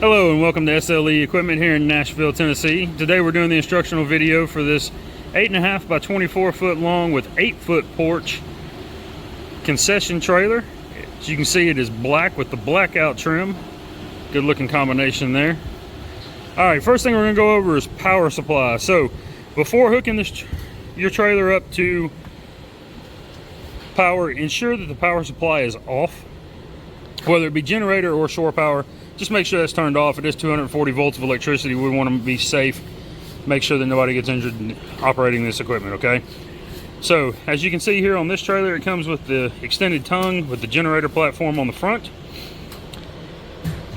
Hello and welcome to SLE Equipment here in Nashville, Tennessee. Today we're doing the instructional video for this 8.5 by 24 foot long with 8-foot porch concession trailer. As you can see, it is black with the blackout trim. Good looking combination there. Alright, first thing we're going to go over is power supply. So before hooking your trailer up to power, ensure that the power supply is off, whether it be generator or shore power. Just make sure that's turned off. It is 240 volts of electricity. We want to be safe, make sure that nobody gets injured operating this equipment, okay? So as you can see here on this trailer, it comes with the extended tongue with the generator platform on the front.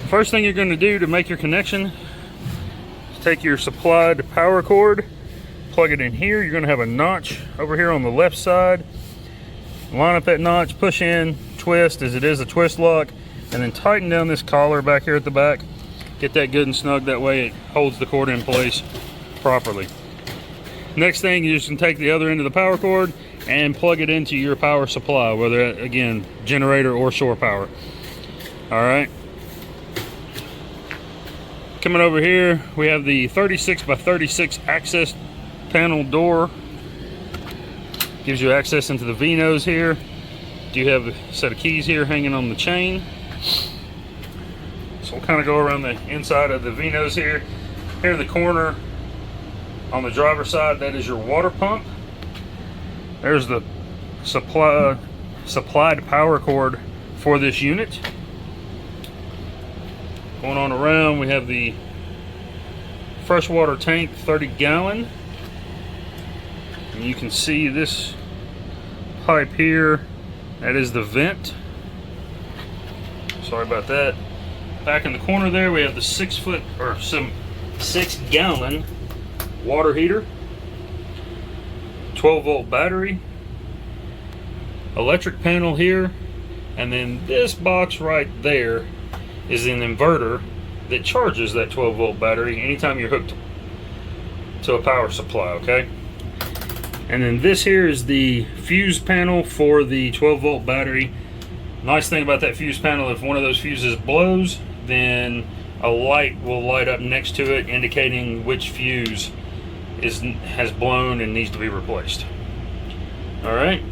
First thing you're going to do to make your connection is take your supplied power cord, plug it in here. You're going to have a notch over here on the left side. Line up that notch, push in, twist, as it is a twist lock, and then tighten down this collar back here at the back. Get that good and snug, that way it holds the cord in place properly. Next thing, you just can take the other end of the power cord and plug it into your power supply, whether again generator or shore power. All right, coming over here, we have the 36 by 36 access panel door. Gives you access into the V-nose here. You have a set of keys here hanging on the chain. So we'll kind of go around the inside of the V-nose here. Here in the corner on the driver's side, that is your water pump. There's the supplied power cord for this unit. Going on around, we have the freshwater tank, 30-gallon. And you can see this pipe here, that is the vent. Sorry about that. Back in the corner there, we have the 6-gallon water heater, 12-volt battery, electric panel here, and then this box right there is an inverter that charges that 12-volt battery anytime you're hooked to a power supply, okay? And then this here is the fuse panel for the 12-volt battery. Nice thing about that fuse panel, if one of those fuses blows, then a light will light up next to it indicating which fuse has blown and needs to be replaced. All right.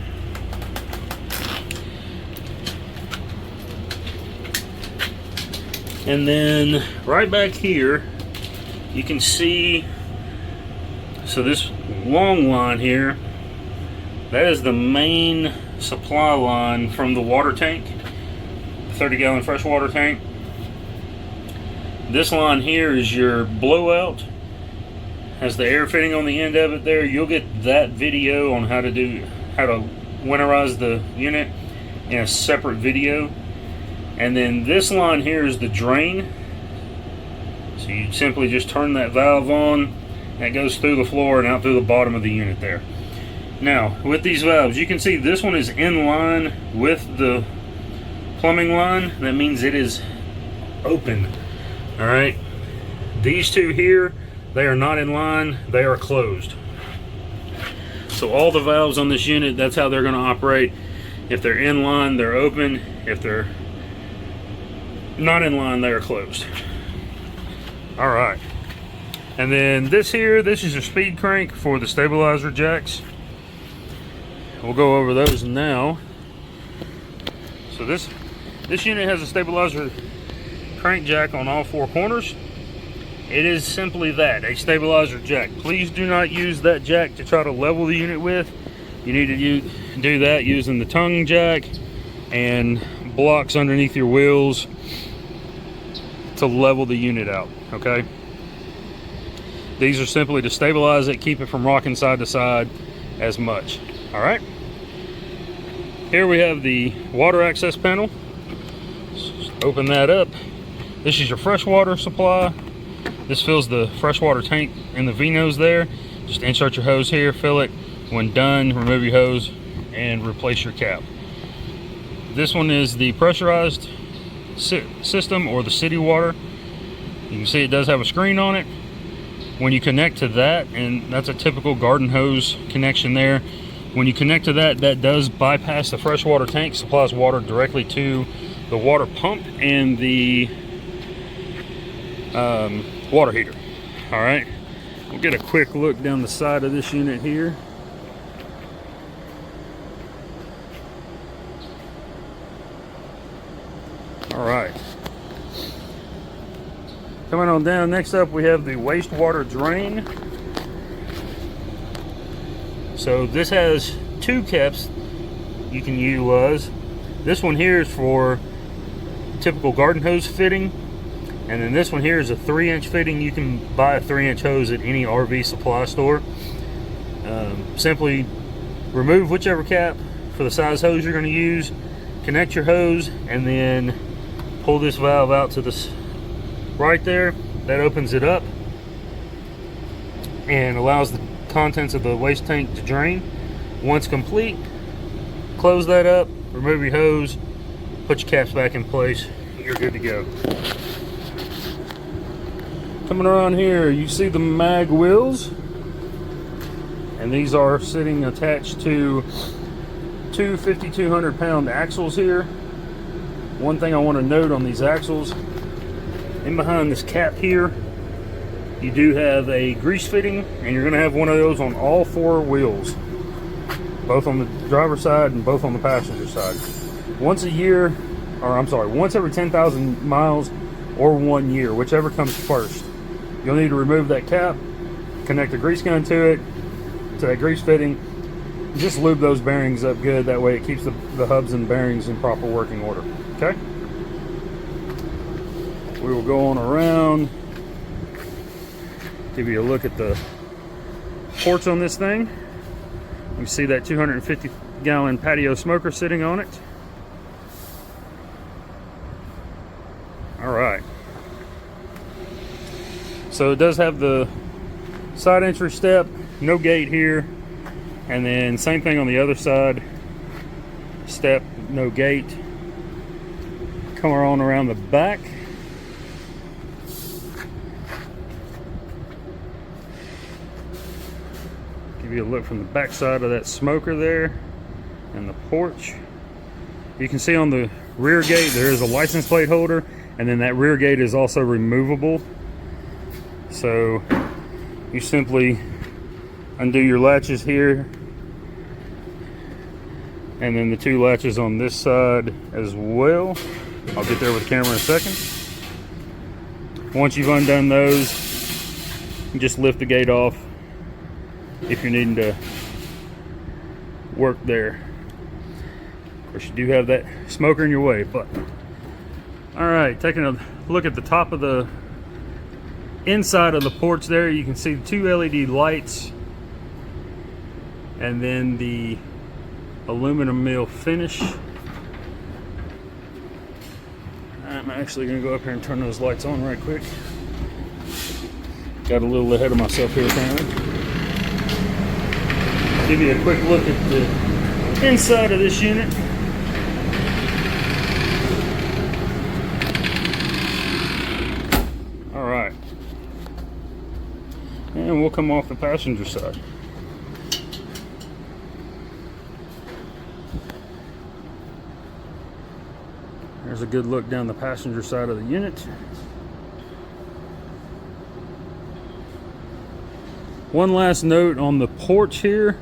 And then right back here, you can see, so this long line here, that is the main supply line from the water tank, the 30-gallon freshwater tank. This line here is your blowout, has the air fitting on the end of it there. You'll get that video on how to winterize the unit in a separate video. And then this line here is the drain. So you simply just turn that valve on, that goes through the floor and out through the bottom of the unit there. Now, with these valves, you can see this one is in line with the plumbing line. That means it is open. All right. These two here, they are not in line, they are closed. So all the valves on this unit, that's how they're going to operate. If they're in line, they're open. If they're not in line, they are closed. All right. And then this here, this is your speed crank for the stabilizer jacks. We'll go over those now. So this unit has a stabilizer crank jack on all four corners. It is simply that, a stabilizer jack. Please do not use that jack to try to level the unit with. You need to do that using the tongue jack and blocks underneath your wheels to level the unit out, okay? These are simply to stabilize it, keep it from rocking side to side as much. All right. Here we have the water access panel. Just open that up. This is your freshwater supply. This fills the freshwater tank in the V-nose there. Just insert your hose here, fill it. When done, remove your hose and replace your cap. This one is the pressurized system, or the city water. You can see it does have a screen on it. When you connect to that, and that's a typical garden hose connection there, when you connect to that, that does bypass the freshwater tank, supplies water directly to the water pump and the water heater. All right, we'll get a quick look down the side of this unit here. All right, coming on down, next up we have the wastewater drain. So this has two caps you can utilize. This one here is for typical garden hose fitting, and then this one here is a 3-inch fitting. You can buy a 3-inch hose at any RV supply store. Simply remove whichever cap for the size hose you're going to use, connect your hose, and then pull this valve out to this right there. That opens it up and allows the contents of the waste tank to drain. Once complete, close that up, remove your hose, put your caps back in place, you're good to go. Coming around here, you see the mag wheels, and these are sitting attached to two 5,200 pound axles here. One thing I want to note on these axles, in behind this cap here, you do have a grease fitting, and you're going to have one of those on all 4 wheels, both on the driver's side and both on the passenger side. Once a year, or I'm sorry, once every 10,000 miles or 1 year, whichever comes first, you'll need to remove that cap, connect a grease gun to it, to that grease fitting. Just lube those bearings up good, that way it keeps the hubs and bearings in proper working order. Okay? We will go on around, give you a look at the porch on this thing. You see that 250-gallon patio smoker sitting on it. All right. So it does have the side entry step, no gate here, and then same thing on the other side, step, no gate. Come on around the back. Give you a look from the back side of that smoker there and the porch. You can see on the rear gate there is a license plate holder, and then that rear gate is also removable. So you simply undo your latches here, and then the 2 latches on this side as well. I'll get there with the camera in a second. Once you've undone those, you just lift the gate off if you're needing to work there. Of course, you do have that smoker in your way, but all right, taking a look at the top of the inside of the porch there, you can see the 2 LED lights and then the aluminum mill finish. I'm actually going to go up here and turn those lights on right quick. Got a little ahead of myself here apparently. Give you a quick look at the inside of this unit. All right. And we'll come off the passenger side. There's a good look down the passenger side of the unit. One last note on the porch here.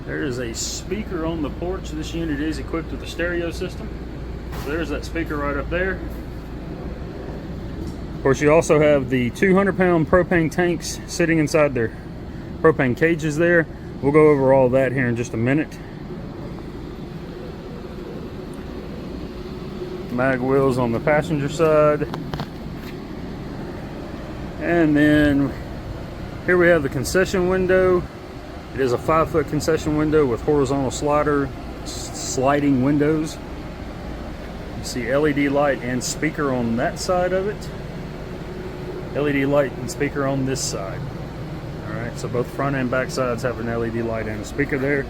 There is a speaker on the porch. This unit is equipped with a stereo system. So there's that speaker right up there. Of course, you also have the 200-pound propane tanks sitting inside their propane cages there. We'll go over all that here in just a minute. Mag wheels on the passenger side, and then here we have the concession window. It is a 5-foot concession window with horizontal sliding windows. You see LED light and speaker on that side of it, LED light and speaker on this side. All right, so both front and back sides have an LED light and a speaker there.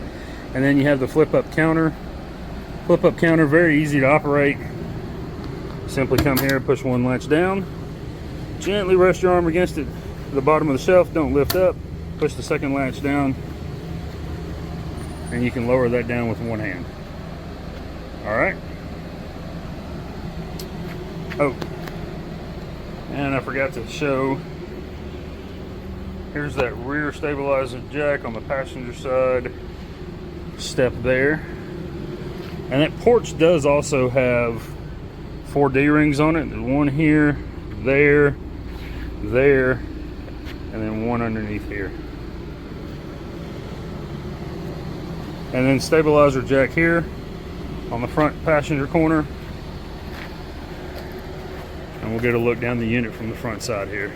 And then you have the flip-up counter. Flip-up counter, very easy to operate. Simply come here, push one latch down, gently rest your arm against it, the bottom of the shelf, don't lift up, push the second latch down, and you can lower that down with one hand. All right. Oh, forgot to show. Here's that rear stabilizer jack on the passenger side. Step there. And that porch does also have 4 D-rings on it. There's one here, there, and then one underneath here. And then stabilizer jack here on the front passenger corner. And we'll get a look down the unit from the front side here.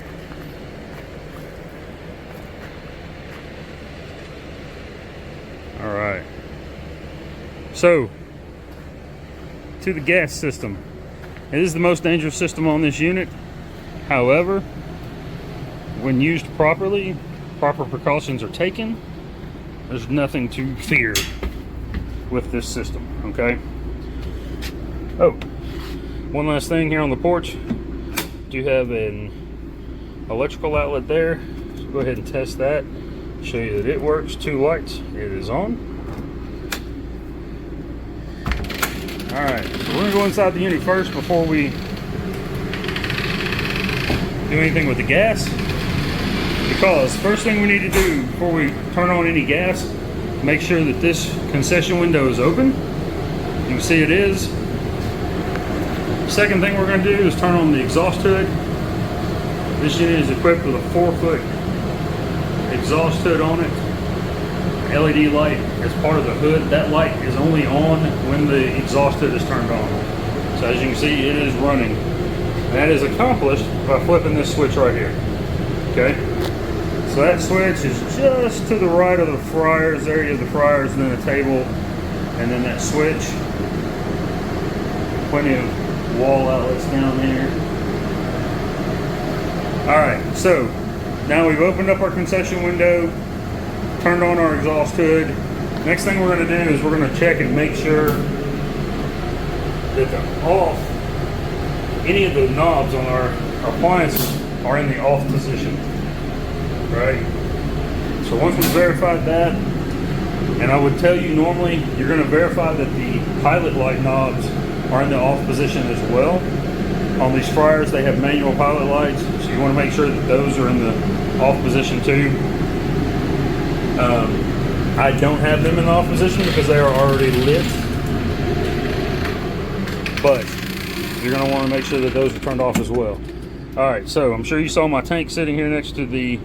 All right. So, to the gas system. It is the most dangerous system on this unit. However, when used properly, proper precautions are taken, there's nothing to fear with this system, okay? Oh, one last thing here on the porch. Do have an electrical outlet there. So go ahead and test that. Show you that it works. 2 lights. It is on. Alright, so we're going to go inside the unit first before we do anything with the gas. Because first thing we need to do before we turn on any gas, make sure that this concession window is open. You can see it is. Second thing we're going to do is turn on the exhaust hood. This unit is equipped with a 4-foot exhaust hood on it. LED light as part of the hood. That light is only on when the exhaust hood is turned on. So as you can see, it is running. That is accomplished by flipping this switch right here. Okay? So that switch is just to the right of the fryers. There you have the fryers and then a table and then that switch. Plenty of wall outlets down there. Alright, so now we've opened up our concession window, turned on our exhaust hood. Next thing we're going to do is we're going to check and make sure that the off, any of the knobs on our appliances are in the off position. Right? So once we've verified that, and I would tell you normally you're going to verify that the pilot light knobs are in the off position as well. On these fryers they have manual pilot lights, so you want to make sure that those are in the off position too. I don't have them in the off position because they are already lit, but you're going to want to make sure that those are turned off as well. Alright, so I'm sure you saw my tank sitting here next to the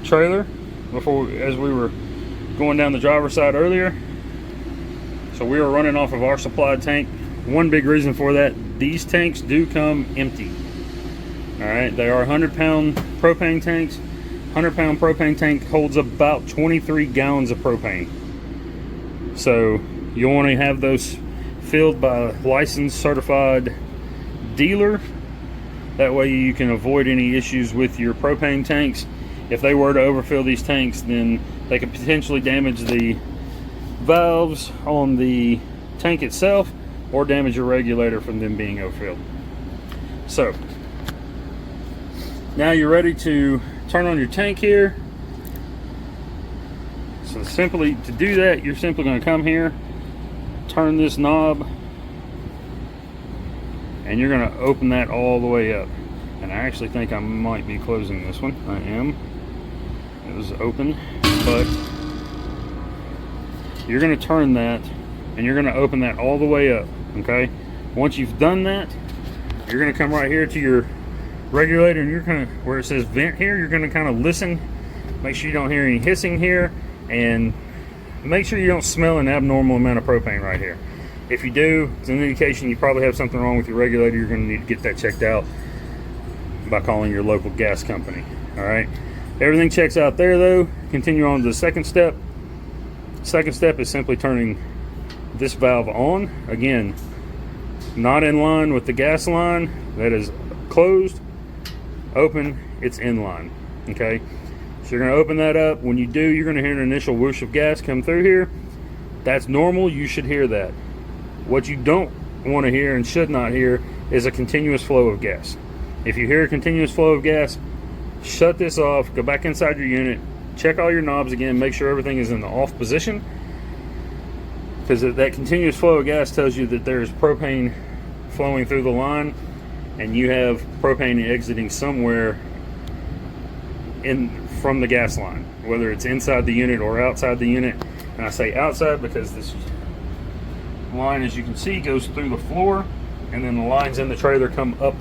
trailer as we were going down the driver's side earlier. So we are running off of our supplied tank. One big reason for that, these tanks do come empty. Alright, they are 100-pound propane tanks. 100-pound propane tank holds about 23 gallons of propane. So you'll want to have those filled by a licensed certified dealer. That way you can avoid any issues with your propane tanks. If they were to overfill these tanks, then they could potentially damage the valves on the tank itself or damage your regulator from them being overfilled. So now you're ready to turn on your tank here. So simply to do that, you're simply going to come here, turn this knob, and you're going to open that all the way up. And I actually think I might be closing this one. I am. It was open, but you're going to turn that and you're going to open that all the way up. Okay, once you've done that, you're going to come right here to your regulator and you're going to, where it says vent here, you're going to kind of listen, make sure you don't hear any hissing here, and make sure you don't smell an abnormal amount of propane right here. If you do, it's an indication you probably have something wrong with your regulator. You're going to need to get that checked out by calling your local gas company. All right, everything checks out there though. Continue on to the second step. Second step is simply turning this valve on. Again, not in line with the gas line. That is closed. Open, it's in line. Okay, so you're going to open that up. When you do, you're going to hear an initial whoosh of gas come through here. That's normal. You should hear that. What you don't want to hear and should not hear is a continuous flow of gas. If you hear a continuous flow of gas, shut this off, go back inside your unit, check all your knobs again, make sure everything is in the off position, because that continuous flow of gas tells you that there's propane flowing through the line, and you have propane exiting somewhere from the gas line, whether it's inside the unit or outside the unit. And I say outside because this line, as you can see, goes through the floor, and then the lines in the trailer come up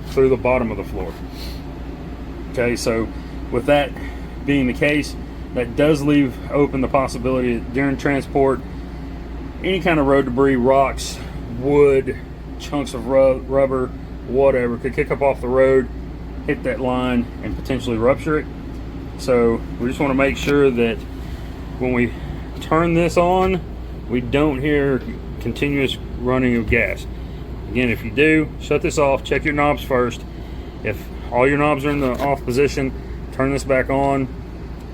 through the bottom of the floor. Okay, so with that being the case, that does leave open the possibility that during transport, any kind of road debris, rocks, wood, chunks of rubber, whatever, could kick up off the road, hit that line, and potentially rupture it. So we just want to make sure that when we turn this on, we don't hear continuous running of gas. Again, if you do, shut this off, check your knobs first. If all your knobs are in the off position, turn this back on.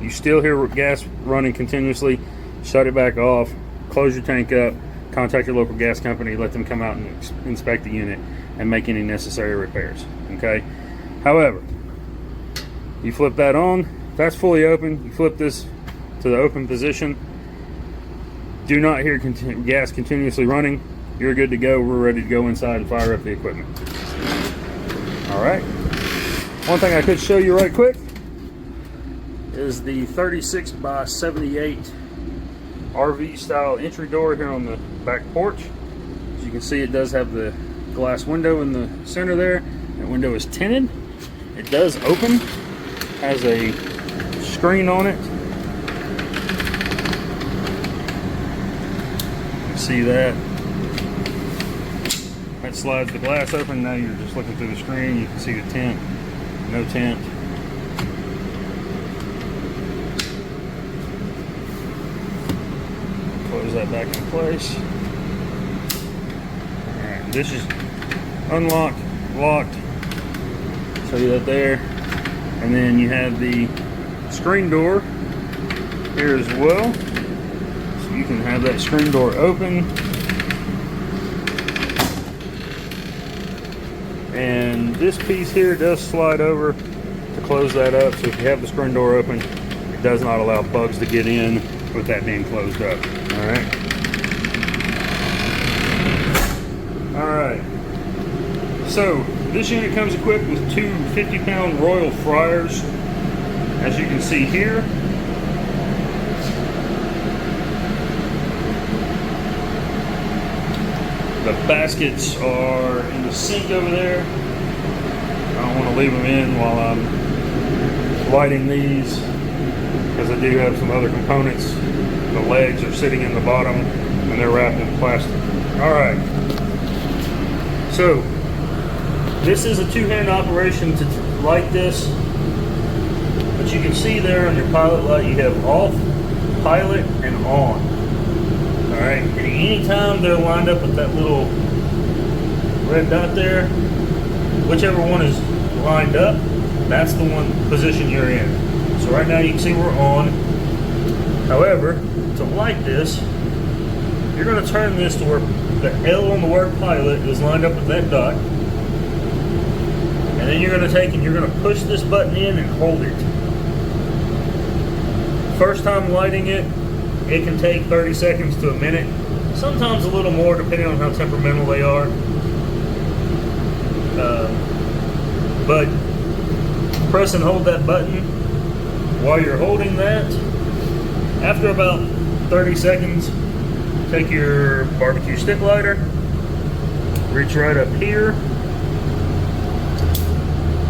You still hear gas running continuously, shut it back off, close your tank up, contact your local gas company, let them come out and inspect the unit and make any necessary repairs. Okay. However, you flip that on, that's fully open, you flip this to the open position, do not hear gas continuously running, you're good to go. We're ready to go inside and fire up the equipment. All right. One thing I could show you right quick is the 36 by 78 RV style entry door here on the back porch. As you can see, it does have the glass window in the center there. That window is tinted. It does open, has a screen on it. You can see that. That slides the glass open. Now you're just looking through the screen. You can see the tent, no tent. Close that back in place. Alright, this is unlocked, locked. Show you that there. And then you have the screen door here as well. So you can have that screen door open. And this piece here does slide over to close that up. So if you have the screen door open, it does not allow bugs to get in with that being closed up. Alright. Alright. So this unit comes equipped with two 50-pound Royal fryers, as you can see here. The baskets are in the sink over there. I don't want to leave them in while I'm lighting these, because I do have some other components. The legs are sitting in the bottom and they're wrapped in plastic. Alright. So this is a two-hand operation to light this. But you can see there on your pilot light you have off, pilot, and on. Alright, and anytime they're lined up with that little red dot there, whichever one is lined up, that's the one position you're in. So right now you can see we're on. However, to light this, you're going to turn this to where the L on the work pilot is lined up with that dot. And then you're going to take and you're going to push this button in and hold it. First time lighting it, it can take 30 seconds to a minute, sometimes a little more depending on how temperamental they are. But press and hold that button. While you're holding that, after about 30 seconds, take your barbecue stick lighter, reach right up here,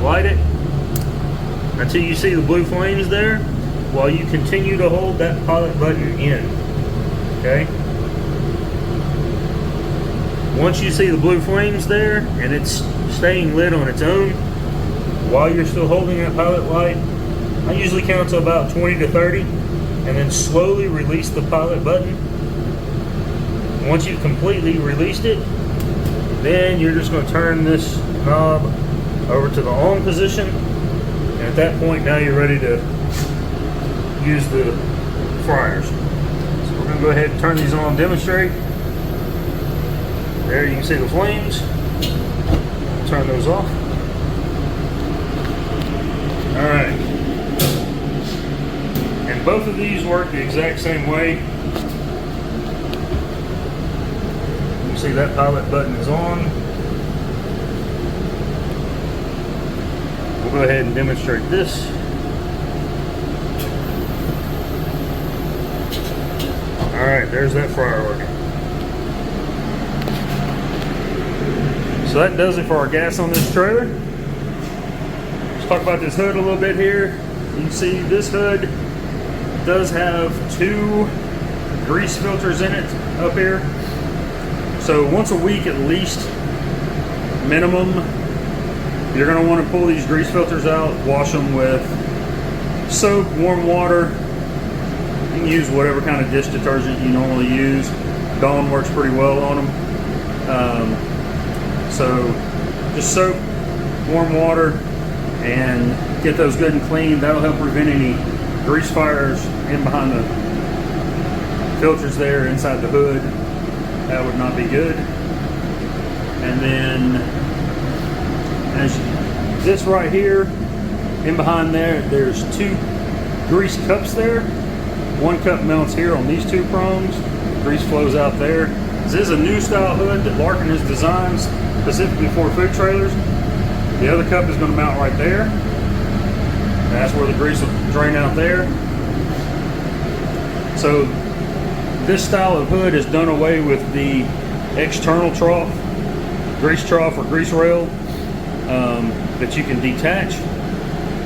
light it until you see the blue flames there, while you continue to hold that pilot button in. Okay? Once you see the blue flames there and it's staying lit on its own, while you're still holding that pilot light, I usually count to about 20 to 30 and then slowly release the pilot button. Once you've completely released it, then you're just going to turn this knob over to the on position, and at that point now you're ready to use the fryers. So we're going to go ahead and turn these on and demonstrate. There you can see the flames. Turn those off. Alright. And both of these work the exact same way. You see that pilot button is on. we'll go ahead and demonstrate this. Alright, there's that firework. So that does it for our gas on this trailer. Let's talk about this hood a little bit here. You can see this hood does have 2 grease filters in it up here. So once a week at least, minimum, you're going to want to pull these grease filters out, wash them with soap, warm water. You can use whatever kind of dish detergent you normally use. Dawn works pretty well on them. So just soap, warm water, and get those good and clean. That'll help prevent any grease fires in behind the filters there inside the hood. That would not be good. And then as this right here, in behind there, there's 2 grease cups there. 1 cup mounts here on these 2 prongs. Grease flows out there. This is a new style hood that Larkin has designed specifically for food trailers. The other cup is going to mount right there. That's where the grease will drain out there. So this style of hood has done away with the external trough, grease trough or grease rail that you can detach.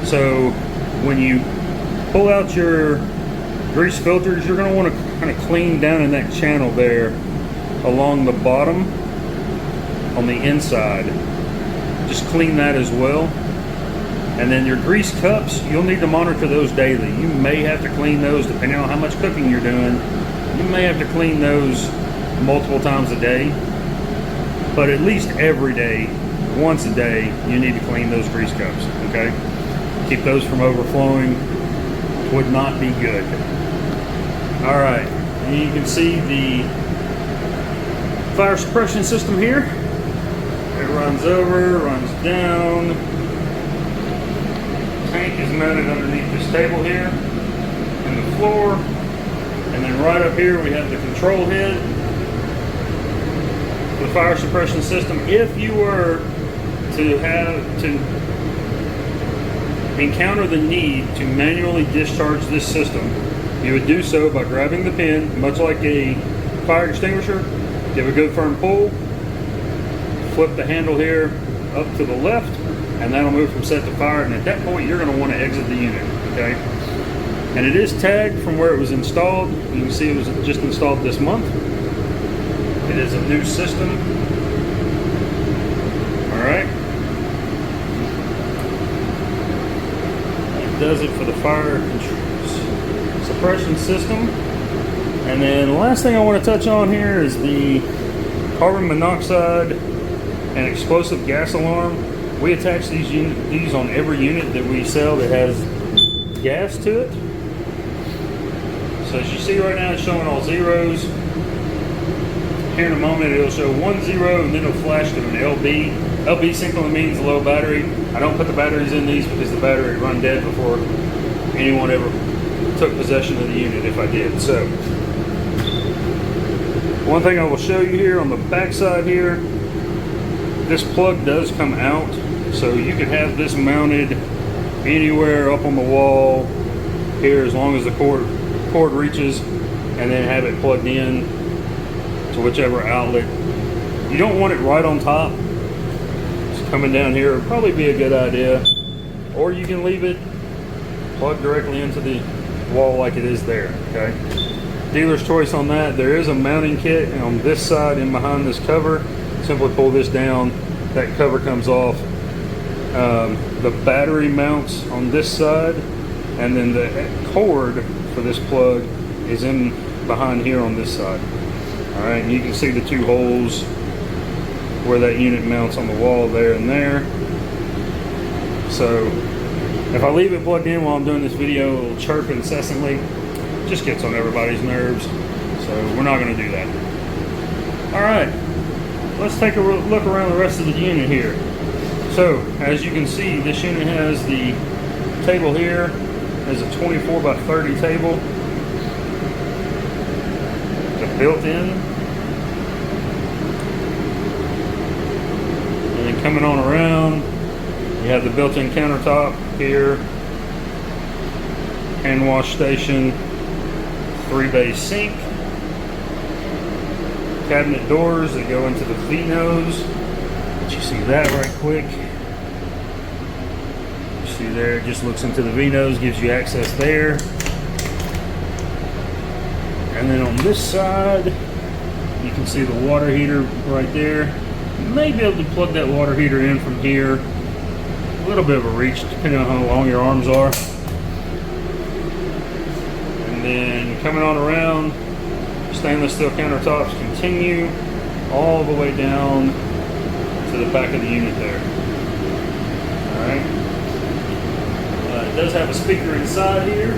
So when you pull out your grease filters, you're going to want to kind of clean down in that channel there along the bottom on the inside. Just clean that as well. And then your grease cups, you'll need to monitor those daily. You may have to clean those depending on how much cooking you're doing. You may have to clean those multiple times a day, but at least every day, once a day, you need to clean those grease cups, okay? Keep those from overflowing. Would not be good. All right, and you can see the fire suppression system here. It runs over, runs down. Tank is mounted underneath this table here and the floor. And then right up here we have the control head, the fire suppression system. If you were to encounter the need to manually discharge this system, you would do so by grabbing the pin, much like a fire extinguisher. Give a good firm pull, flip the handle here up to the left, and that'll move from set to fire. And at that point, you're going to want to exit the unit, okay? And it is tagged from where it was installed. You can see it was just installed this month. It is a new system. All right. That does it for the fire suppression system. And then the last thing I want to touch on here is the carbon monoxide and explosive gas alarm. We attach these on every unit that we sell that has gas to it. So as you see right now, it's showing all zeros. Here in a moment, it'll show 1 0, and then it'll flash to an LB. LB simply means low battery. I don't put the batteries in these because the battery would run dead before anyone ever took possession of the unit if I did. So one thing I will show you here on the back side here, this plug does come out. So you could have this mounted anywhere up on the wall here as long as the cord reaches, and then have it plugged in to whichever outlet. You don't want it right on top. It's coming down here would probably be a good idea, or you can leave it plugged directly into the wall like it is there, okay? Dealer's choice on that. There is a mounting kit on this side and behind this cover. Simply pull this down, that cover comes off. The battery mounts on this side, and then the cord for this plug is in behind here on this side. All right, and you can see the 2 holes where that unit mounts on the wall there and there. So if I leave it plugged in while I'm doing this video, it'll chirp incessantly. It just gets on everybody's nerves, so we're not going to do that. All right, let's take a look around the rest of the unit here. So as you can see, this unit has the table here. There's a 24 by 30 table. It's built-in. And then coming on around, you You have the built-in countertop here, hand wash station, 3-bay sink, cabinet doors that go into the V-nose. Let you see that right quick. You see there, it just looks into the V-nose, gives you access there. And then on this side, you can see the water heater right there. You may be able to plug that water heater in from here. A little bit of a reach depending on how long your arms are. And then coming on around, stainless steel countertops continue all the way down to the back of the unit there. Alright. It does have a speaker inside here.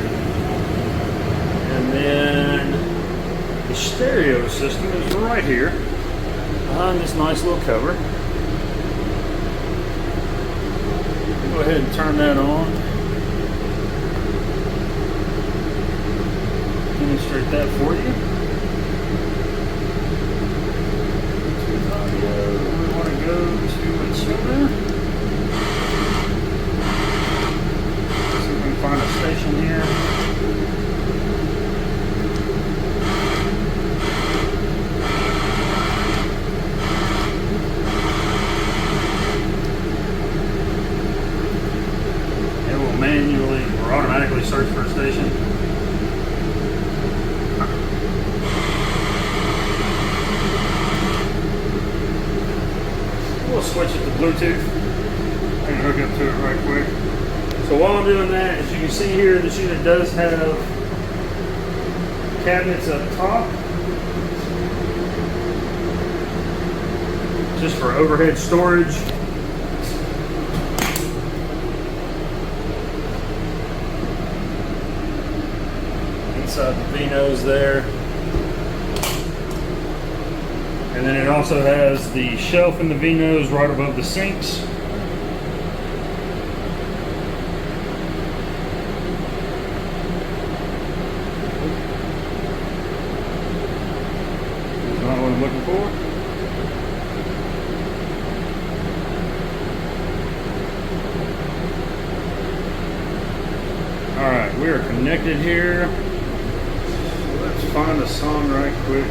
And then the stereo system is right here behind this nice little cover. Go ahead and turn that on. Demonstrate that for you. We want to go to its center. See if we can find a station here. It will manually or automatically search for a station. We'll switch it to Bluetooth and hook up to it right quick. So while I'm doing that, as you can see here, this unit does have cabinets up top, just for overhead storage. Inside the V-nose there. And then it also has the shelf in the V-nose right above the sinks. That's not what I'm looking for. Alright, we are connected here. So let's find a song right quick.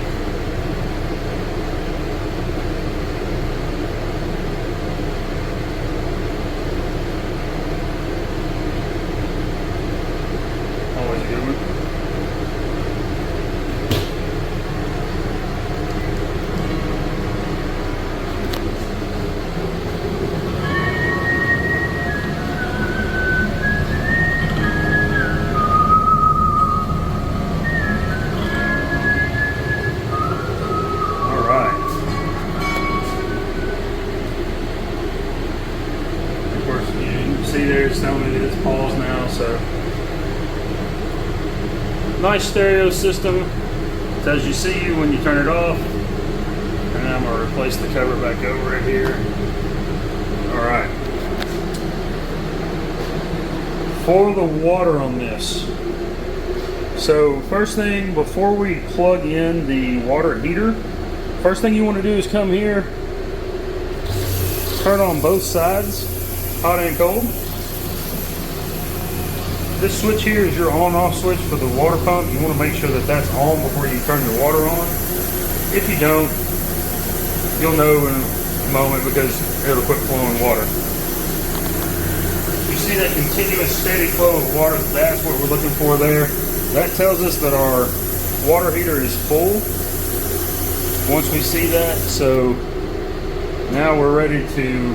See there, it's telling me that it's paused now, so. Nice stereo system. It tells you see you when you turn it off. And I'm going to replace the cover back over it here. Alright. For the water on this. So first thing, before we plug in the water heater, first thing you want to do is come here, turn on both sides, hot and cold. This switch here is your on-off switch for the water pump. You want to make sure that that's on before you turn your water on. If you don't, you'll know in a moment because it'll quit flowing water. You see that continuous steady flow of water? That's what we're looking for there. That tells us that our water heater is full. Once we see that, so now we're ready to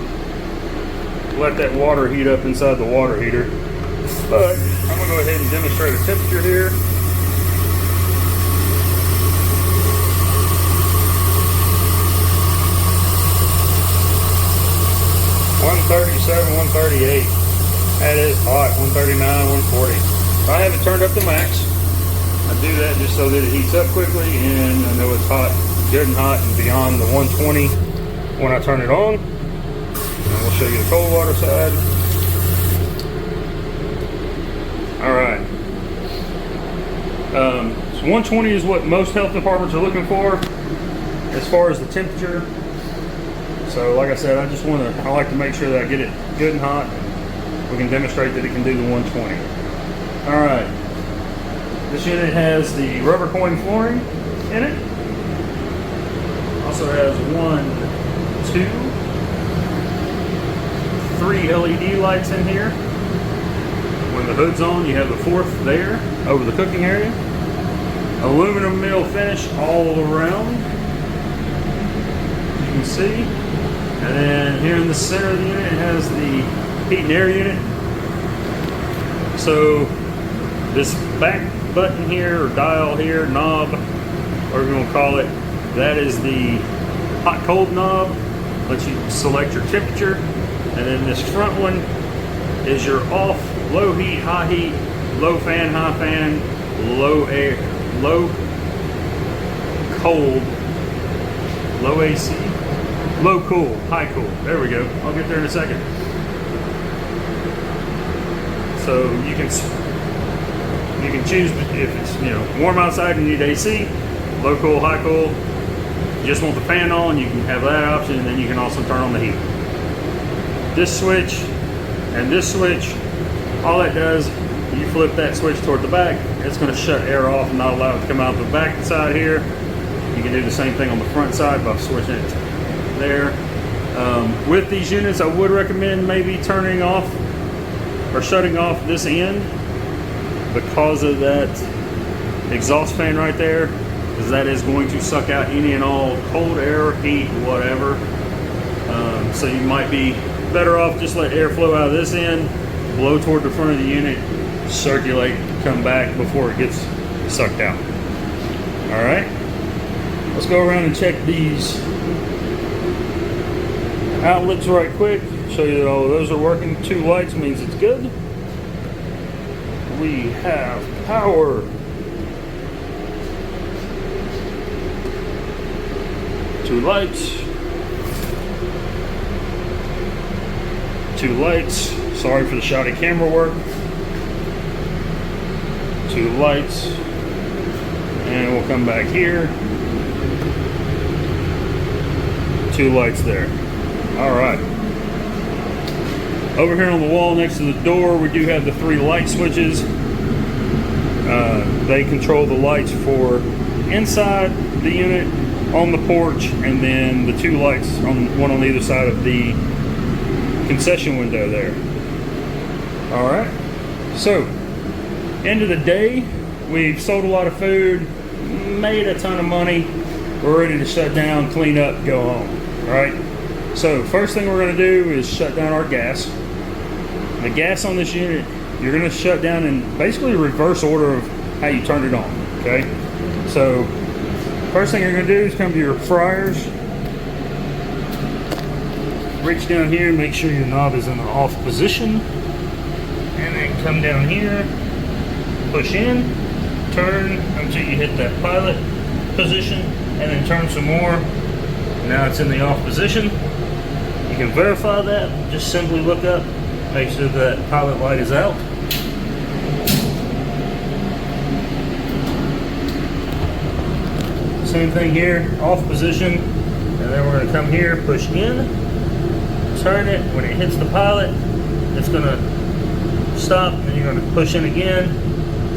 let that water heat up inside the water heater. But I'm going to go ahead and demonstrate a temperature here. 137, 138. That is hot. 139, 140. If I have it turned up to max, I do that just so that it heats up quickly and I know it's hot, good and hot, and beyond the 120 when I turn it on. And we'll show you the cold water side. Alright. So 120 is what most health departments are looking for as far as the temperature. So like I said, I like to make sure that I get it good and hot. We can demonstrate that it can do the 120. All right. This unit has the rubber coin flooring in it. Also has 1, 2, 3 LED lights in here. When the hood's on, you have the 4th there over the cooking area. Aluminum mill finish all around, you can see. And then here in the center of the unit, it has the heat and air unit. So this back button here, or dial here, knob, whatever you want to call it, that is the hot cold knob. Lets you select your temperature. And then this front one is your off, low heat, high heat, low fan, high fan, low air, low cold, low AC, low cool, high cool. There we go. I'll get there in a second. So you can choose if it's warm outside and you need AC, low cool, high cool. You just want the fan on, you can have that option, and then you can also turn on the heat. This switch and this switch, all that does, you flip that switch toward the back, it's going to shut air off and not allow it to come out the back side here. You can do the same thing on the front side by switching it there. With these units, I would recommend maybe turning off or shutting off this end because of that exhaust fan right there, because that is going to suck out any and all cold air, heat, whatever. So you might be better off just let air flow out of this end, blow toward the front of the unit, circulate, come back before it gets sucked out. All right, let's go around and check these outlets right quick. Show you that all of those are working. 2 lights means it's good. We have power. Two lights. 2 lights. Sorry for the shoddy camera work. 2 lights. And we'll come back here. 2 lights there. Alright. Over here on the wall next to the door, we do have the 3 light switches. They control the lights for inside the unit, on the porch, and then the 2 lights, one on either side of the concession window there. Alright, so end of the day, we've sold a lot of food, made a ton of money, we're ready to shut down, clean up, go home. Alright, so first thing we're going to do is shut down our gas. The gas on this unit, you're going to shut down in basically reverse order of how you turn it on. Okay, so first thing you're going to do is come to your fryers, reach down here and make sure your knob is in the off position, and then come down here, push in, turn until you hit that pilot position, and then turn some more. Now it's in the off position. You can verify that, just simply look up, make sure that pilot light is out. Same thing here, off position, and then we're going to come here, push in, turn it. When it hits the pilot, it's going to stop, and then you're going to push in again,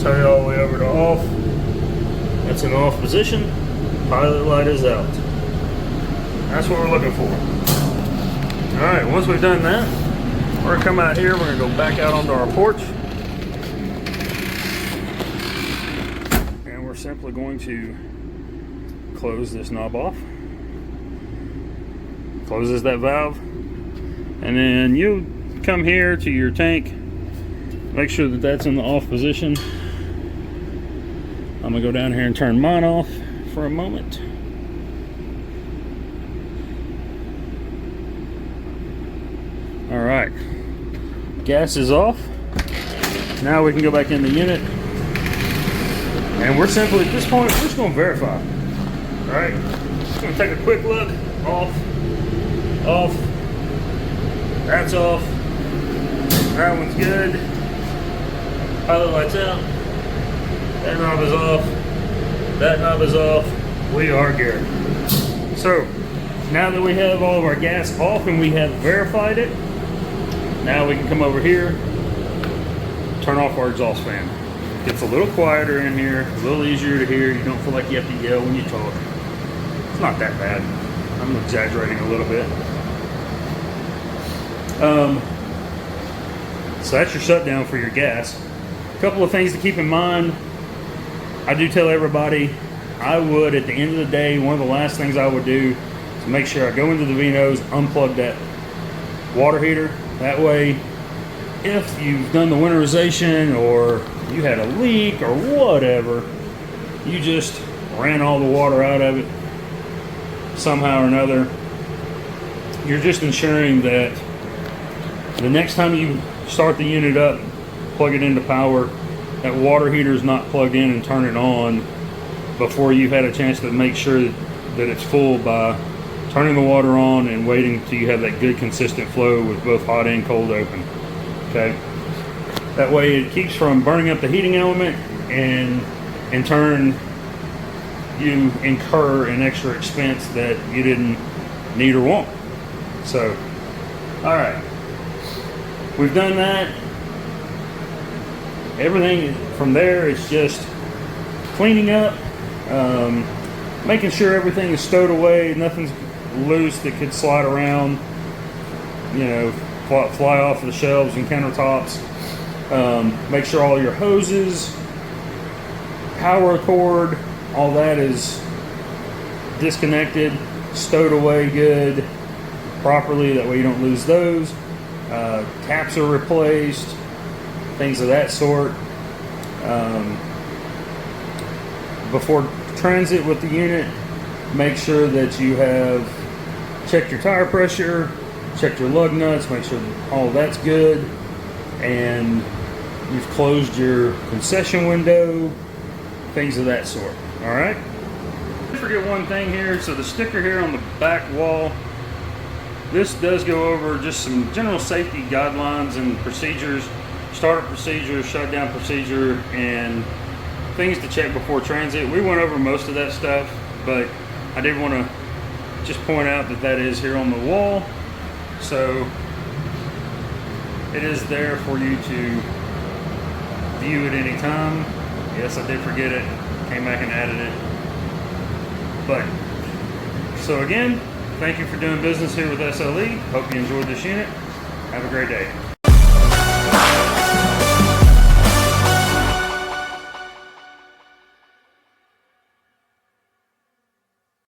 turn it all the way over to off. That's in off position, pilot light is out. That's what we're looking for. Alright, once we've done that, we're going to come out here, we're going to go back out onto our porch, and we're simply going to close this knob off, closes that valve, and then you come here to your tank, make sure that that's in the off position. I'm gonna go down here and turn mine off for a moment. All right, gas is off. Now we can go back in the unit, and we're simply at this point we're just going to verify. All right, just going to take a quick look. Off, off. That's off. That one's good. Pilot lights out. That knob is off. That knob is off. We are good. So now that we have all of our gas off and we have verified it, Now we can come over here, turn off our exhaust fan. It's a little quieter in here, a little easier to hear. You don't feel like you have to yell when you talk. It's not that bad. I'm exaggerating a little bit. So that's your shutdown for your gas. A couple of things to keep in mind. I do tell everybody, I would, at the end of the day, one of the last things I would do is make sure I go into the Vinos, unplug that water heater. That way, if you've done the winterization or you had a leak or whatever, you just ran all the water out of it somehow or another. You're just ensuring that the next time you start the unit up, plug it into power, that water heater is not plugged in and turn it on before you've had a chance to make sure that it's full by turning the water on and waiting till you have that good consistent flow with both hot and cold open. Okay, that way it keeps from burning up the heating element, and in turn you incur an extra expense that you didn't need or want. So, all right, we've done that. Everything from there is just cleaning up, making sure everything is stowed away, nothing's loose that could slide around, you know, fly off the shelves and countertops. Make sure all your hoses, power cord, all that is disconnected, stowed away good, properly, that way you don't lose those. Caps are replaced, things of that sort. Before transit with the unit, make sure that you have checked your tire pressure, checked your lug nuts, make sure that all that's good, and you've closed your concession window, things of that sort. All right. Don't forget one thing here. So the sticker here on the back wall, this does go over just some general safety guidelines and procedures, startup procedure, shutdown procedure, and things to check before transit. We went over most of that stuff, but I did want to just point out that that is here on the wall. So it is there for you to view at any time. Yes, I did forget it. Came back and added it. But, so again, thank you for doing business here with SLE. Hope you enjoyed this unit. Have a great day.